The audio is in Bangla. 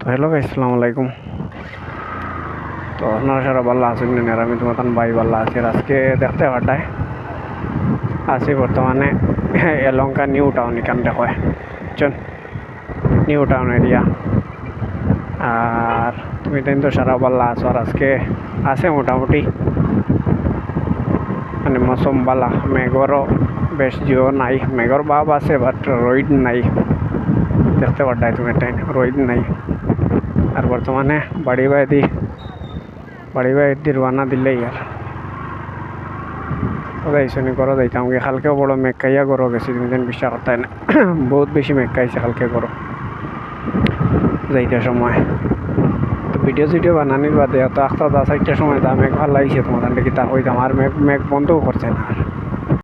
তো হ্যালো গাইস, আসসালামু আলাইকুম। তো আপনারা সারা ভালো আছেন না? আমি তোমার ভাই ভালো আছি। আর আজকে দেখতে পাঠায় আছি বর্তমানে এলঙ্কা নিউ টাউন। এখান দেখো চল নিউ টাউন এরিয়া। আর তুমি তো সারা ভালো আছো। আর আজকে আছে মোটামুটি মানে মৌসুম বালা, মেঘরও বেশ জিও নাই, মেঘর ভাব আছে বাট রোদ নাই। দেখতে পাঠায় তুমি রোদ নাই। আর বর্তমানে বাড়ি বাইদি রওনা দিলেই আর যাইছনি করো যাইতাম গিয়ে। কালকেও বড় মেঘ খাইয়া করো গেছি, তুমি যেন বিশ্বাস করতে না। বহুত বেশি মেঘ খাইছে কালকে করো যাইতে সময়। তো ভিডিও বানানির বাদে তো 8টা 10টা সময় মেঘ ভালো লাগছে তোমাদের দেখি তা হইতাম। আর মেঘ বন্ধও করছে না।